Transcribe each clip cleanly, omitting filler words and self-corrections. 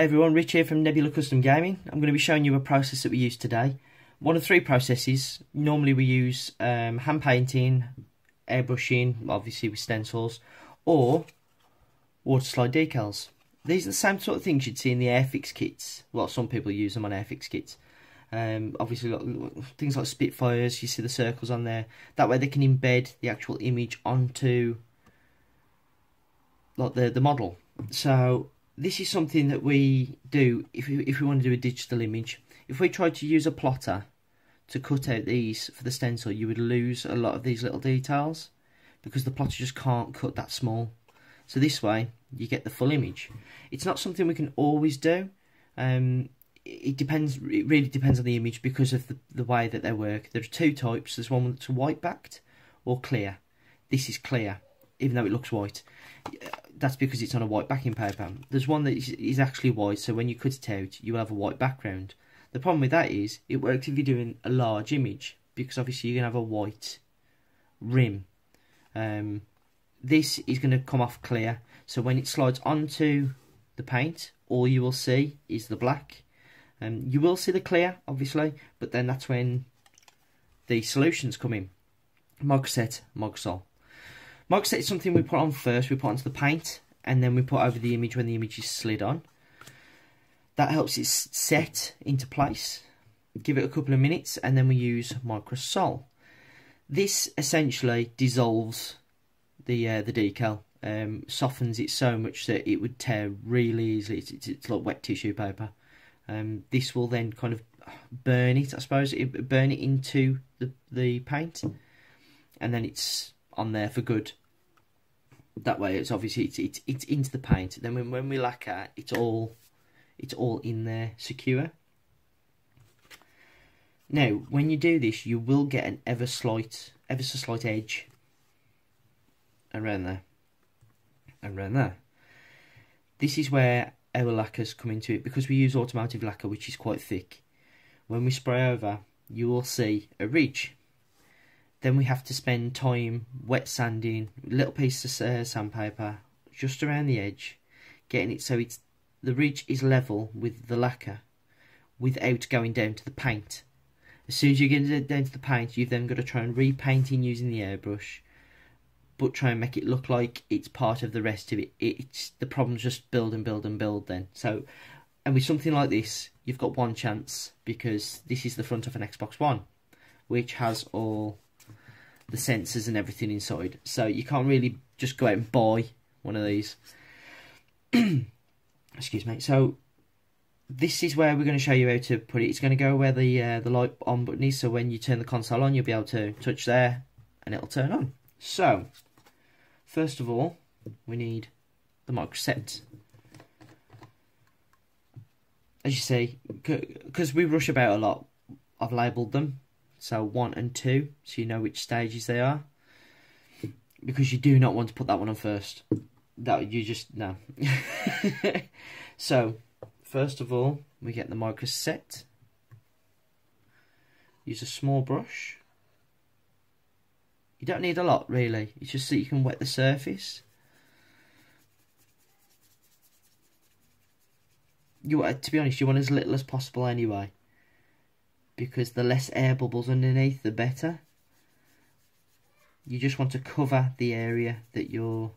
Hey everyone, Rich here from Nebula Custom Gaming. I'm going to be showing you a process that we use today. One of three processes. Normally we use hand painting, airbrushing, obviously with stencils, or Waterslide decals. These are the same sort of things you'd see in the Airfix kits. Well, some people use them on Airfix kits. Obviously things like Spitfires, you see the circles on there. That way they can embed the actual image onto like the model. So this is something that we do if we want to do a digital image. If we tried to use a plotter to cut out these for the stencil, you would lose a lot of these little details because the plotter just can't cut that small. So this way you get the full image. It's not something we can always do. It depends. It really depends on the image because of the way that they work. There are two types. There's one that's white backed or clear. This is clear, even though it looks white. That's because it's on a white backing paper. There's one that is actually white, so when you cut it out, you will have a white background. The problem with that is, it works if you're doing a large image, because obviously you're going to have a white rim. This is going to come off clear, so when it slides onto the paint, all you will see is the black. You will see the clear, obviously, but then that's when the solutions come in. Microset, Microsol. Microset is something we put on first. We put onto the paint, and then we put over the image when the image is slid on. That helps it set into place. Give it a couple of minutes, and then we use Microsol. This essentially dissolves the decal, softens it so much that it would tear really easily. It's like wet tissue paper. This will then kind of burn it, I suppose. Burn it into the paint, and then it's on there for good. That way, it's obviously it's into the paint. Then when we lacquer, it's all in there secure. Now, when you do this, you will get an ever so slight edge around there, around there. This is where our lacquers come into it, because we use automotive lacquer, which is quite thick. When we spray over, you will see a ridge. Then we have to spend time wet sanding little pieces of sandpaper just around the edge, getting it so the ridge is level with the lacquer without going down to the paint. As soon as you get down to the paint, you've then got to try and repaint in using the airbrush, but try and make it look like it's part of the rest of it. The problems just build and build and build then. So, and with something like this, you've got one chance, because this is the front of an Xbox One, which has all the sensors and everything inside, so you can't really just go out and buy one of these. Excuse me. So this is where we're going to show you how to put it. It's going to go where the light on button is, so when you turn the console on, you'll be able to touch there and it'll turn on. So first of all, we need the microset. As you see, because we rush about a lot, I've labelled them. So 1 and 2, so you know which stages they are. Because you do not want to put that one on first. That you just, no. So, first of all, we get the microset. Use a small brush. You don't need a lot, really. It's just so you can wet the surface. To be honest, you want as little as possible anyway, because the less air bubbles underneath, the better. You just want to cover the area that you're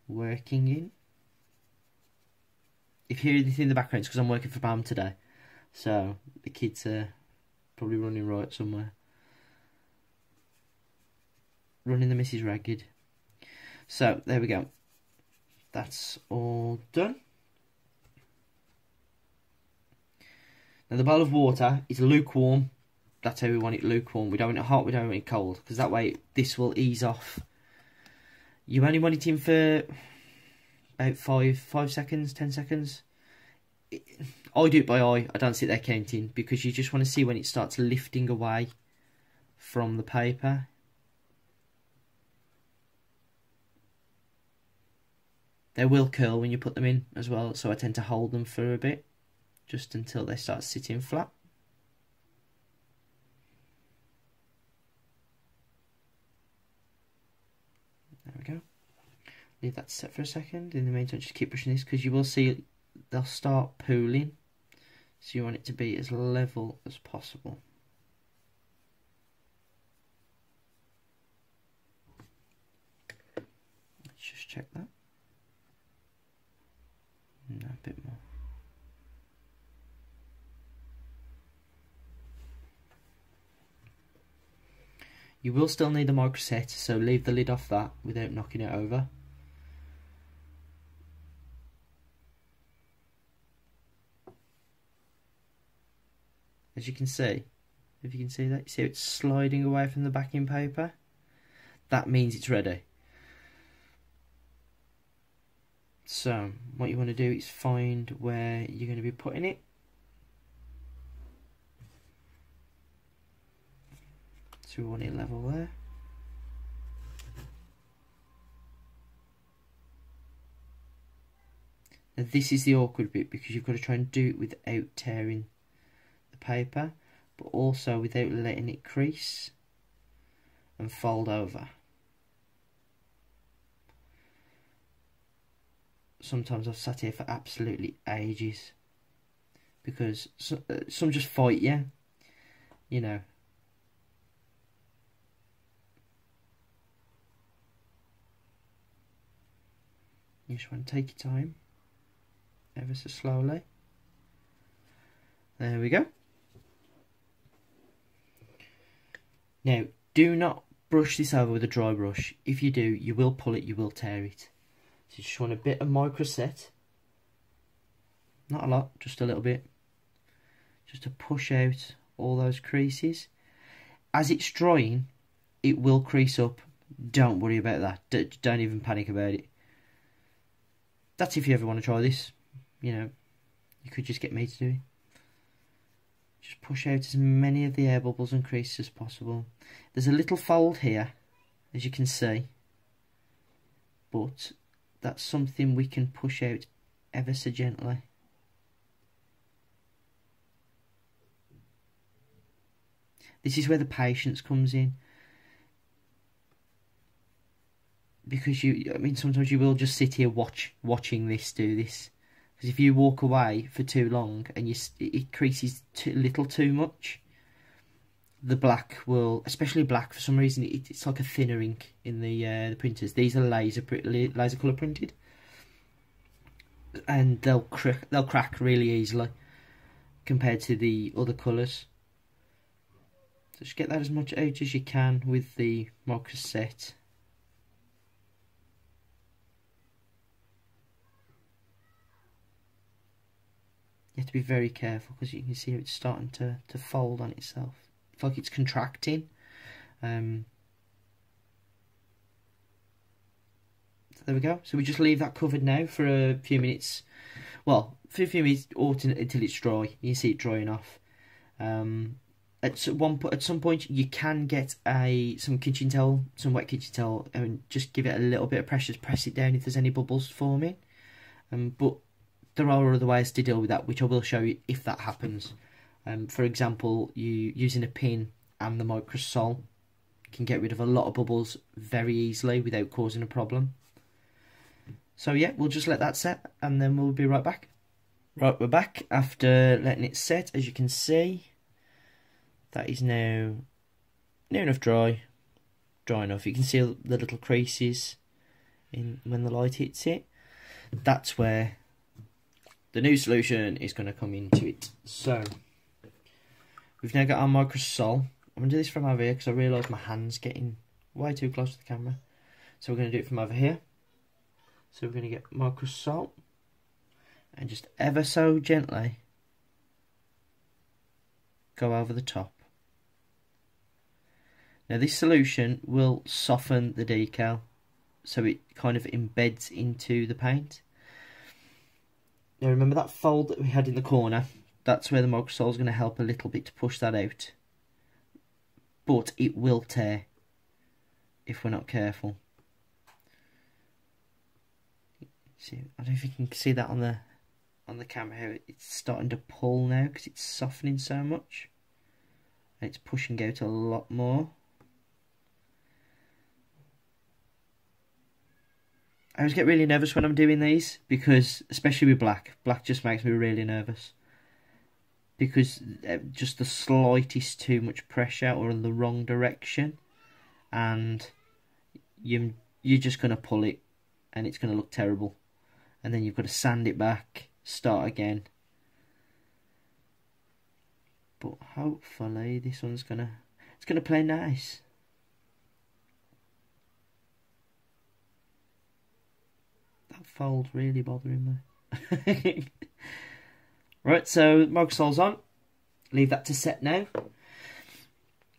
working in. If you hear anything in the background, it's because I'm working from home today, so the kids are probably running riot somewhere, running the missus ragged. So there we go, that's all done. Now the bowl of water is lukewarm. That's how we want it, lukewarm. We don't want it hot, we don't want it cold, because that way this will ease off. You only want it in for about 5 seconds, 10 seconds. I do it by eye, I don't sit there counting, because you just want to see when it starts lifting away from the paper. They will curl when you put them in as well, so I tend to hold them for a bit, just until they start sitting flat. There we go. Leave that set for a second. In the meantime, just keep brushing this, because you will see they'll start pooling. So you want it to be as level as possible. Let's just check that. No, a bit more. You will still need the microset, so leave the lid off that without knocking it over. As you can see, if you can see that, you see it's sliding away from the backing paper. That means it's ready. So what you want to do is find where you're going to be putting it. So we want it level there. Now this is the awkward bit, because you've got to try and do it without tearing the paper, but also without letting it crease and fold over. Sometimes I've sat here for absolutely ages because some just fight you, you know. You just want to take your time, ever so slowly. There we go. Now, do not brush this over with a dry brush. If you do, you will pull it, you will tear it. So you just want a bit of microset. Not a lot, just a little bit. Just to push out all those creases. As it's drying, it will crease up. Don't worry about that. Don't even panic about it. That's if you ever want to try this. You know, you could just get me to do it. Just push out as many of the air bubbles and creases as possible. There's a little fold here, as you can see. But that's something we can push out ever so gently. This is where the patience comes in. Because I mean, sometimes you will just sit here watching this do this. Because if you walk away for too long and it creases a little too much, the black will, especially black for some reason, it's like a thinner ink in the printers. These are laser colour printed, and they'll crack really easily compared to the other colours. So just get that as much out as you can with the microset. You have to be very careful because you can see how it's starting to fold on itself. It's like it's contracting. So there we go. So we just leave that covered now for a few minutes. Well, for a few minutes or until it's dry. You can see it drying off. At some point you can get some kitchen towel, some wet kitchen towel, and just give it a little bit of pressure to press it down if there's any bubbles forming. But there are other ways to deal with that, which I will show you if that happens. For example, you using a pin and the microsol can get rid of a lot of bubbles very easily without causing a problem. So yeah, we'll just let that set and then we'll be right back. Right, we're back after letting it set. As you can see, that is now near enough dry enough. You can see the little creases when the light hits it. That's where the new solution is going to come into it. So we've now got our microsol. I'm going to do this from over here because I realise my hand's getting way too close to the camera. So we're going to do it from over here. So we're going to get microsol and just ever so gently go over the top. Now this solution will soften the decal so it kind of embeds into the paint. Now remember that fold that we had in the corner? That's where the microsol is going to help a little bit to push that out. But it will tear if we're not careful. See, I don't know if you can see that on the camera here. It's starting to pull now because it's softening so much. And it's pushing out a lot more. I always get really nervous when I'm doing these, because especially with black just makes me really nervous, because just the slightest too much pressure or in the wrong direction, and you're just going to pull it and it's going to look terrible, and then you've got to sand it back, start again. But hopefully this one's gonna play nice. That fold's really bothering me. Right, so Waterslide on. Leave that to set now.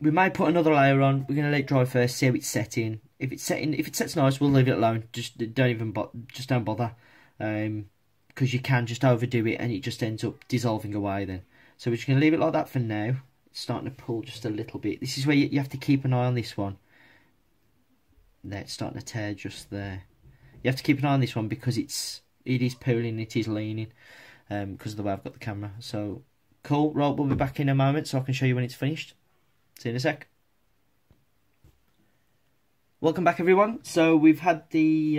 We may put another layer on. We're gonna let it dry first, see how it's setting. If it sets nice, we'll leave it alone. Just don't bother, because you can just overdo it and it just ends up dissolving away then. So we're just going to leave it like that for now. It's starting to pull just a little bit. This is where you have to keep an eye on this one. There, it's starting to tear just there. You have to keep an eye on this one because it is pulling, it is leaning, because of the way I've got the camera. So, cool. Right, we'll be back in a moment so I can show you when it's finished. See you in a sec. Welcome back, everyone. So we've had the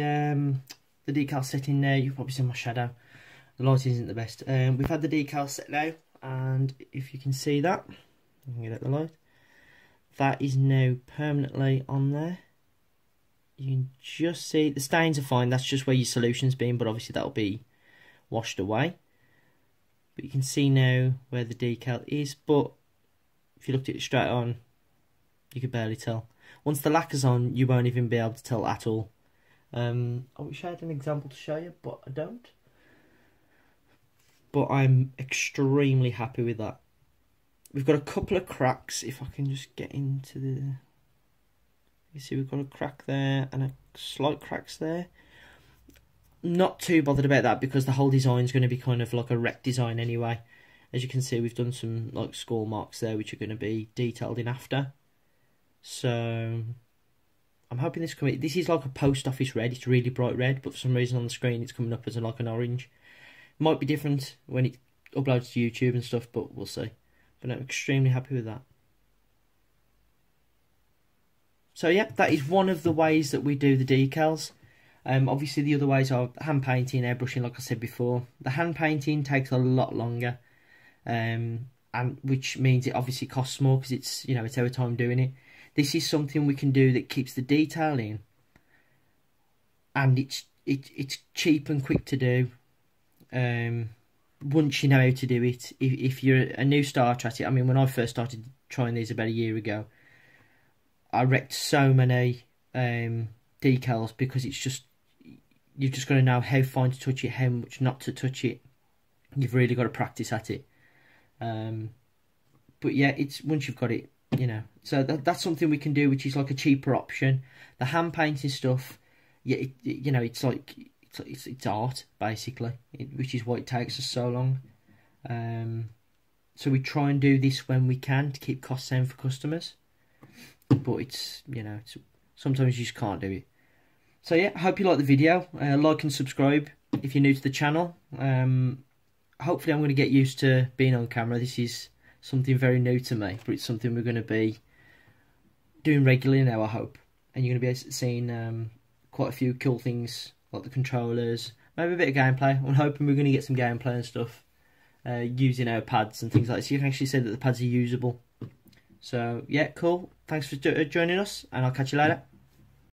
decal set in there. You've probably seen my shadow. The lighting isn't the best. We've had the decal set now. And if you can see that, you can get at the light, that is now permanently on there. You can just see the stains are fine. That's just where your solution's been, but obviously that'll be washed away. But you can see now where the decal is. But if you looked at it straight on, you could barely tell. Once the lacquer's on, you won't even be able to tell at all. I wish I had an example to show you, but I don't. But I'm extremely happy with that. We've got a couple of cracks. If I can just get into the... You see we've got a crack there and a slight cracks there. Not too bothered about that because the whole design is going to be kind of like a wreck design anyway. As you can see, we've done some like score marks there which are going to be detailed in after. So I'm hoping this is like a post office red. It's really bright red, but for some reason on the screen it's coming up as like an orange. Might be different when it uploads to YouTube and stuff, but we'll see. But I'm extremely happy with that. So yeah, that is one of the ways that we do the decals. Obviously the other ways are hand painting, airbrushing, like I said before. The hand painting takes a lot longer, and which means it obviously costs more because it's it's our time doing it. This is something we can do that keeps the detail in, and it's cheap and quick to do. Once you know how to do it, if you're a new starter at it, I mean, when I first started trying these about a year ago, I wrecked so many decals because you've just got to know how fine to touch it, how much not to touch it. You've really got to practice at it. But yeah, it's once you've got it, So that's something we can do, which is like a cheaper option. The hand painting stuff, yeah, it's like. It's art, basically, which is why it takes us so long. So we try and do this when we can to keep costs down for customers. But it's sometimes you just can't do it. So yeah, I hope you like the video. Like and subscribe if you're new to the channel. Hopefully I'm going to get used to being on camera. This is something very new to me, but it's something we're going to be doing regularly now, I hope. And you're going to be seeing quite a few cool things, like the controllers, maybe a bit of gameplay. I'm hoping we're going to get some gameplay and stuff, using our pads and things like this. You can actually say that the pads are usable. So yeah, cool. Thanks for joining us, and I'll catch you later.